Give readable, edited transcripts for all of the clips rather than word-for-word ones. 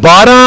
12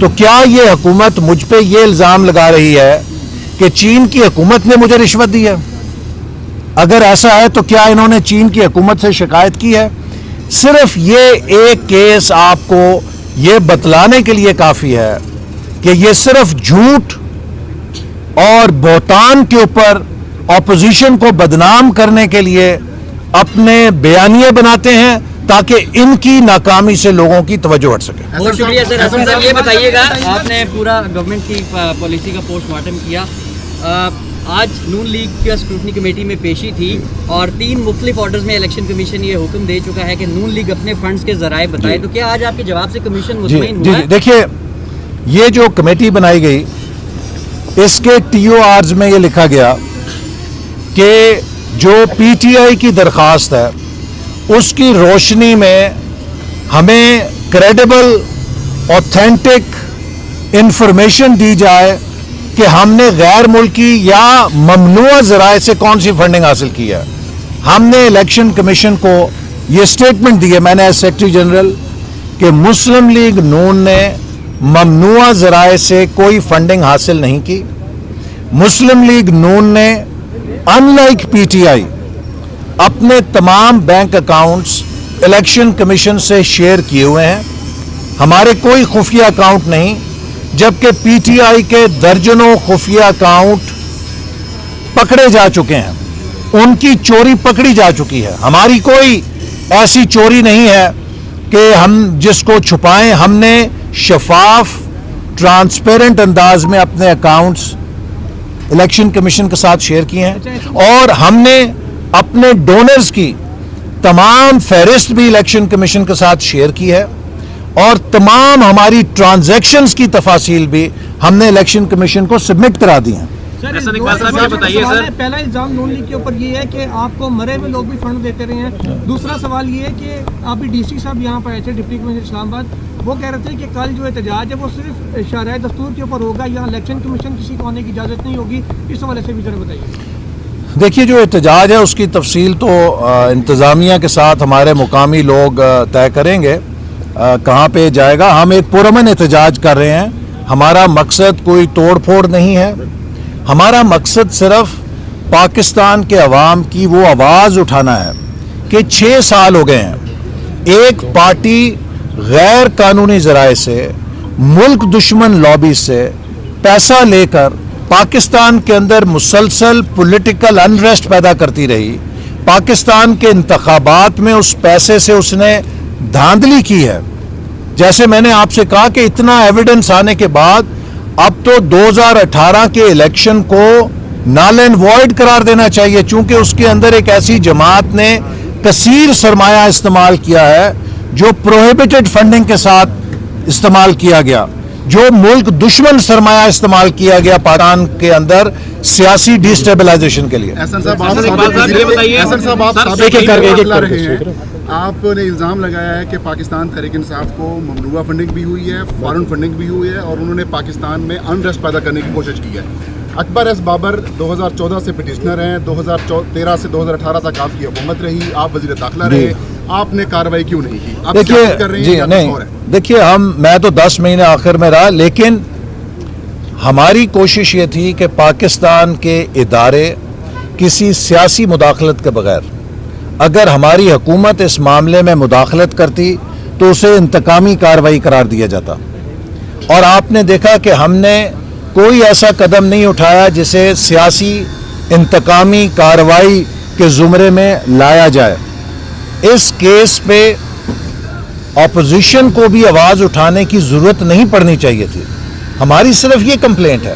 تو کیا یہ حکومت مجھ پہ یہ الزام لگا رہی ہے کہ چین کی حکومت نے مجھے رشوت دی ہے؟ اگر ایسا ہے تو کیا انہوں نے چین کی حکومت سے شکایت کی ہے؟ صرف یہ ایک کیس آپ کو یہ بتلانے کے لیے کافی ہے کہ یہ صرف جھوٹ اور بہتان کے اوپر اپوزیشن کو بدنام کرنے کے لیے اپنے بیانیے بناتے ہیں تاکہ ان کی ناکامی سے لوگوں کی توجہ ہٹ سکے. بہت شکریہ سر. حسن صاحب یہ بتائیے گا, آپ نے پورا گورنمنٹ کی پالیسی کا پوسٹ مارٹم کیا, آج نون لیگ کی اسکروٹنی کمیٹی میں پیشی تھی اور 3 مختلف آرڈرز میں الیکشن کمیشن یہ حکم دے چکا ہے کہ نون لیگ اپنے فنڈز کے ذرائع بتائے, تو کیا آج آپ کے جواب سے کمیشن مطمئن ہوا ہے؟ دیکھیے, یہ جو کمیٹی بنائی گئی اس کے ٹی او آرز میں یہ لکھا گیا کہ جو پی ٹی آئی کی درخواست ہے اس کی روشنی میں ہمیں کریڈیبل اوتھینٹک انفارمیشن دی جائے کہ ہم نے غیر ملکی یا ممنوع ذرائع سے کون سی فنڈنگ حاصل کی ہے. ہم نے الیکشن کمیشن کو یہ سٹیٹمنٹ دی ہے, میں نے ایز سیکرٹری جنرل, کہ مسلم لیگ نون نے ممنوع ذرائع سے کوئی فنڈنگ حاصل نہیں کی. مسلم لیگ نون نے in like P T I اپنے تمام بینک اکاؤنٹس الیکشن کمیشن سے شیئر کیے ہوئے ہیں. ہمارے کوئی خفیہ اکاؤنٹ نہیں, جبکہ پی ٹی آئی کے درجنوں خفیہ اکاؤنٹ پکڑے جا چکے ہیں, ان کی چوری پکڑی جا چکی ہے. ہماری کوئی ایسی چوری نہیں ہے کہ ہم جس کو چھپائیں. ہم نے شفاف ٹرانسپیرنٹ انداز میں اپنے اکاؤنٹس الیکشن کمیشن کے ساتھ شیئر کیے ہیں, اور ہم نے اپنے ڈونرز کی تمام فہرست بھی الیکشن کمیشن کے ساتھ شیئر کی ہے, اور تمام ہماری ٹرانزیکشنز کی تفاصیل بھی ہم نے الیکشن کمیشن کو سبمٹ کرا دی ہیں. پہلا الزام نون لیگ کے اوپر یہ ہے کہ آپ کو مرے ہوئے لوگ بھی فنڈ دیتے رہے ہیں. دوسرا سوال یہ ہے کہ آپ بھی ڈی سی صاحب یہاں پر آئے تھے, ڈپٹی کمشنر اسلام آباد, وہ کہہ رہے تھے کہ کل جو احتجاج ہے وہ صرف شرائع دستور کے اوپر ہوگا, یہاں الیکشن کمیشن کسی کو آنے کی اجازت نہیں ہوگی. اس حوالے سے بھی ذرا بتائیے. دیکھیے, جو احتجاج ہے اس کی تفصیل تو انتظامیہ کے ساتھ ہمارے مقامی لوگ طے کریں گے کہاں پہ جائے گا. ہم ایک پرامن احتجاج کر رہے ہیں. ہمارا مقصد کوئی توڑ پھوڑ نہیں ہے. ہمارا مقصد صرف پاکستان کے عوام کی وہ آواز اٹھانا ہے کہ 6 سال ہو گئے ہیں ایک پارٹی غیر قانونی ذرائع سے, ملک دشمن لابی سے پیسہ لے کر پاکستان کے اندر مسلسل پولیٹیکل انریسٹ پیدا کرتی رہی. پاکستان کے انتخابات میں اس پیسے سے اس نے دھاندلی کی ہے. جیسے میں نے آپ سے کہا کہ اتنا ایویڈنس آنے کے بعد اب تو 2018 کے الیکشن کو نال اینڈ وائڈ قرار دینا چاہیے, چونکہ اس کے اندر ایک ایسی جماعت نے کثیر سرمایہ استعمال کیا ہے جو پروہیبٹڈ فنڈنگ کے ساتھ استعمال کیا گیا, جو ملک دشمن سرمایہ استعمال کیا گیا پاکستان کے اندر سیاسی ڈی اسٹیبلائزیشن کے لیے. آپ نے الزام لگایا ہے کہ پاکستان تحریک انصاف کو ممنوعہ فنڈنگ بھی ہوئی ہے, فارن فنڈنگ بھی ہوئی ہے, اور انہوں نے پاکستان میں انریسٹ پیدا کرنے کی کوشش کی ہے. اکبر ایس بابر 2014 سے پٹیشنر ہیں, 2013 سے 2018 تک آپ کی حکومت رہی, آپ وزیر داخلہ رہے, آپ نے کارروائی کیوں نہیں کی؟ آپ کر رہے ہیں نہیں. دیکھیے, میں تو 10 مہینے آخر میں رہا, لیکن ہماری کوشش یہ تھی کہ پاکستان کے ادارے کسی سیاسی مداخلت کے بغیر, اگر ہماری حکومت اس معاملے میں مداخلت کرتی تو اسے انتقامی کارروائی قرار دیا جاتا. اور آپ نے دیکھا کہ ہم نے کوئی ایسا قدم نہیں اٹھایا جسے سیاسی انتقامی کارروائی کے زمرے میں لایا جائے. اس کیس پہ اپوزیشن کو بھی آواز اٹھانے کی ضرورت نہیں پڑنی چاہیے تھی. ہماری صرف یہ کمپلینٹ ہے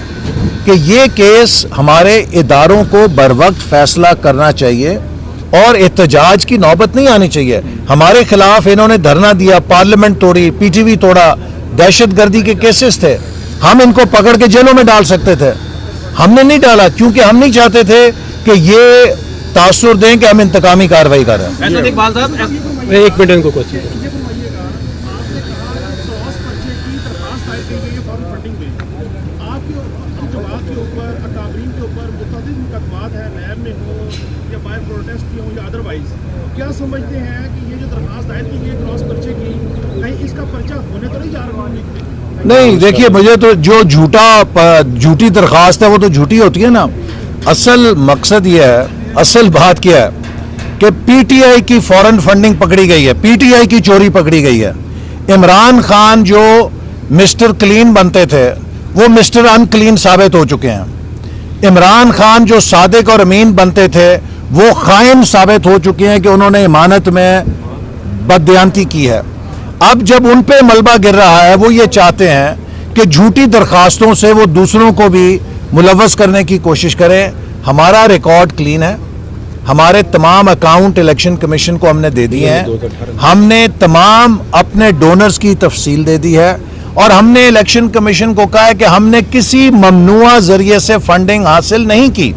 کہ یہ کیس ہمارے اداروں کو بر وقت فیصلہ کرنا چاہیے اور احتجاج کی نوبت نہیں آنی چاہیے. ہمارے خلاف انہوں نے دھرنا دیا, پارلیمنٹ توڑی, پی ٹی وی توڑا, دہشت گردی کے کیسز تھے. ہم ان کو پکڑ کے جیلوں میں ڈال سکتے تھے, ہم نے نہیں ڈالا کیونکہ ہم نہیں چاہتے تھے کہ یہ تاثر دیں کہ ہم انتقامی کارروائی کر رہے ہیں. ایک منٹ ان کو کیا سمجھتے ہیں کہ یہ جو درخواست دائر کی گئی کراس پرچے کی, کہیں اس کا پرچہ ہونے تو نہیں جا رہا؟ نہیں دیکھیے مجھے تو جو جھوٹی درخواست ہے وہ تو جھوٹی ہوتی ہے نا. اصل مقصد یہ ہے, اصل بات کیا ہے کہ پی ٹی آئی کی فورن فنڈنگ پکڑی گئی ہے, پی ٹی آئی کی چوری پکڑی گئی ہے. عمران خان جو مسٹر کلین بنتے تھے وہ مسٹر ان کلین ثابت ہو چکے ہیں. عمران خان جو صادق اور امین بنتے تھے وہ خائن ثابت ہو چکے ہیں کہ انہوں نے امانت میں بددیانتی کی ہے. اب جب ان پہ ملبہ گر رہا ہے وہ یہ چاہتے ہیں کہ جھوٹی درخواستوں سے وہ دوسروں کو بھی ملوث کرنے کی کوشش کریں. ہمارا ریکارڈ کلین ہے, ہمارے تمام اکاؤنٹ الیکشن کمیشن کو ہم نے دے دیے ہیں, ہم نے تمام اپنے ڈونرز کی تفصیل دے دی ہے, اور ہم نے الیکشن کمیشن کو کہا ہے کہ ہم نے کسی ممنوعہ ذریعے سے فنڈنگ حاصل نہیں کی.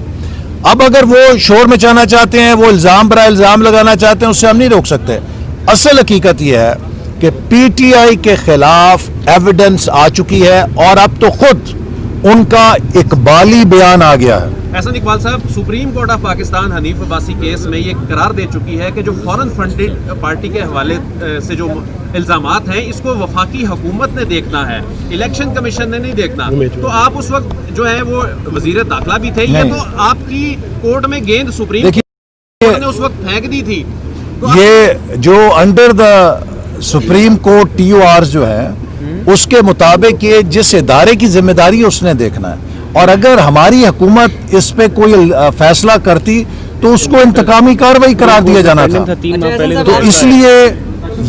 اب اگر وہ شور مچانا چاہتے ہیں, وہ الزام برائے الزام لگانا چاہتے ہیں, اس سے ہم نہیں روک سکتے. اصل حقیقت یہ ہے کہ پی ٹی آئی کے خلاف ایویڈنس آ چکی ہے اور اب تو خود ان کا اقبالی بیان آ گیا ہے. احسن اقبال صاحب, supreme court of Pakistan Hanif Abbasi case میں یہ قرار دے چکی ہے کہ جو فورن فنڈڈ پارٹی کے حوالے سے جو الزامات ہیں اس کو وفاقی حکومت نے دیکھنا ہے, الیکشن کمیشن نے نہیں دیکھنا. تو آپ اس وقت جو ہے وہ وزیر داخلہ بھی تھے, یہ تو آپ کی کورٹ میں گیند سپریم کورٹ نے اس وقت پھینک دی تھی. یہ جو under the supreme court T O R جو ہے اس کے مطابق یہ جس ادارے کی ذمہ داری ہے اس نے دیکھنا ہے, اور اگر ہماری حکومت اس پہ کوئی فیصلہ کرتی تو اس کو انتقامی کارروائی قرار دیا جانا تھا. تو اس لیے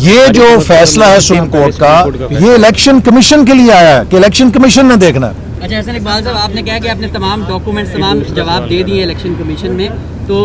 یہ جو فیصلہ ہے سپریم کورٹ کا یہ الیکشن کمیشن کے لیے آیا ہے کہ الیکشن کمیشن نے دیکھنا ہے. اچھا احسن اقبال صاحب, آپ نے کہا کہ آپ نے تمام ڈاکومنٹس تمام جواب دے دیے الیکشن کمیشن میں, تو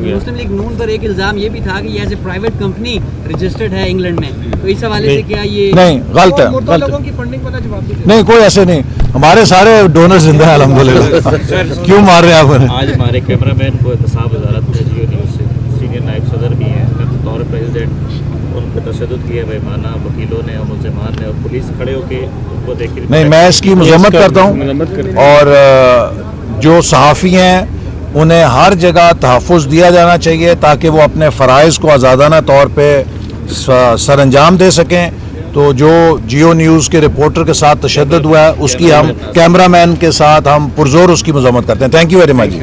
مسلم لیگ نون پر ایک الزام یہ بھی تھا کہ یہ as a private company registered ہے انگلینڈ میں, تو اس حوالے سے کیا یہ نہیں غلط ہے, مردہ لوگوں کی فنڈنگ والا جواب دیجیے. نہیں کوئی ایسے نہیں, ہمارے سارے ڈونر زندہ ہیں الحمدللہ. کیوں مار رہے ہیں آپ؟ آج ہمارے کیمرہ مین کو احتساب وزارت میں جیو نیوز سے سینئر نائب صدر بھی ہیں, میں بطور پریزیڈنٹ ان پہ تشدد کیا بےمانہ وکیلوں نے اور ملزمان نے اور پولیس کھڑے ہو کے ان کو دیکھ کے نہیں, میں اس کی مذمت کرتا ہوں, اور جو صحافی ہیں انہیں ہر جگہ تحفظ دیا جانا چاہیے تاکہ وہ اپنے فرائض کو آزادانہ طور پہ سر انجام دے سکیں. تو جو جیو نیوز کے رپورٹر کے ساتھ تشدد ہوا ہے اس کی ہم کیمرہ مین کے ساتھ ہم پرزور اس کی مذمت کرتے ہیں. Thank you very much.